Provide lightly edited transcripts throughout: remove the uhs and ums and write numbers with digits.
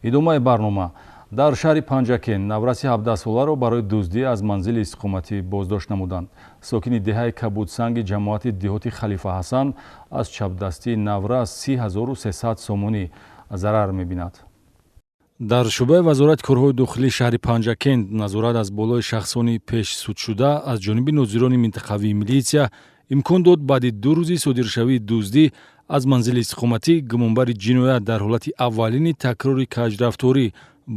идомаи барнома. дар шаҳри Панҷакен навраси 17 соларо барои дуздӣ аз манзили истиқоматӣ боздошт намуданд. сокини деҳаи Кабудсанги ҷамоати деҳоти Халифа Ҳасан аз чапдастии наврас 3300 сомонӣ зарар мебинад. дар шӯъбаи вазорати корҳои дохилии шаҳри Панҷакен назорат аз болои шахсони пешсудшуда аз ҷониби нозирони минтақавии милитсия имкон дод баъди 2 рӯзи содиршавии дуздӣ аз манзили истиқоматӣ гумонбари ҷиноят дар ҳолати аввалини такрори каҷрафторӣ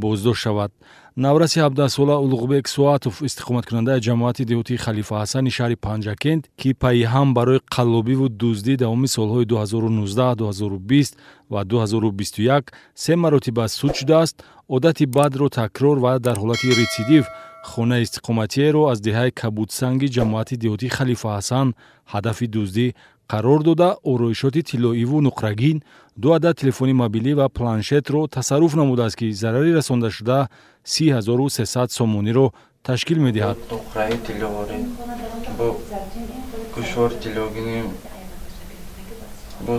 боздошт шавад. навраси 17-сола Улуғбек Суатов, истиқоматкунандаи ҷамоати деҳоти Халифа Ҳасани шаҳри Панҷакент, ки пайҳам барои қаллобиву дуздӣ давоми солҳои 2019, 2020 ва 2021 се маротиба суд шудааст, одати бадро такрор ва дар ҳолати рецидив хонаи истиқоматиеро аз деҳаи Кабудсанги ҷамоати деҳоти Халифа Ҳасан ҳадафи дуздӣ қарор дода, ороишоти тиллоиву нуқрагин, 2 адад телефони мобилӣ ва планшетро тасарруф намудааст, ки зарари расондашуда 3300 сомониро ташкил медиҳад. Нуқраи тилловори бо гӯшвори тиллогинӣ бо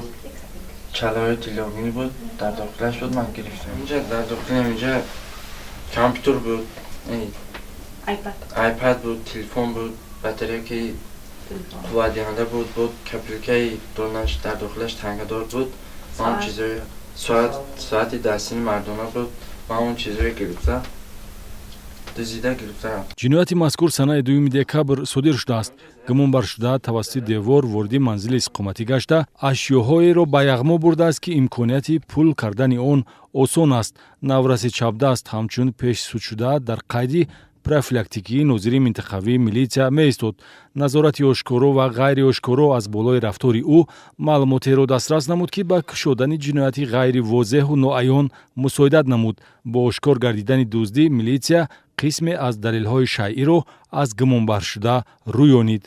чалаҳои тиллогинӣ буд, дар дохилаш буд, ман гирифтам. Инҷа дар дохилам инҷа компютер буд, айпад буд, телефон буд, батарейки қувватдиҳанда буд, капелкаи донаш дар дохилаш тангадор буд, ҳамон чизои соати дастини мардона буд, ҳамон чизои гирифта дузида гирифтам. ҷинояти мазкур санаи 2 декабр содир шудааст. гумонбаршуда тавассути девор ворди манзили истиқоматӣ гашта, ашёҳоеро ба яғмо бурдааст, ки имконияти пул кардани он осон аст. навраси чапдаст ҳамчун пешсудшуда дар қайди профилактикии нозири минтақавии милитсия меистод. назорати ошкоро ва ғайри ошкоро аз болои рафтори ӯ маълумотеро дастрас намуд, ки ба кушодани ҷинояти ғайри возеҳу ноаён мусоидат намуд. бо ошкор гардидани дуздӣ милитсия қисме аз далелҳои шайъиро аз гумонбаршуда рӯёнид.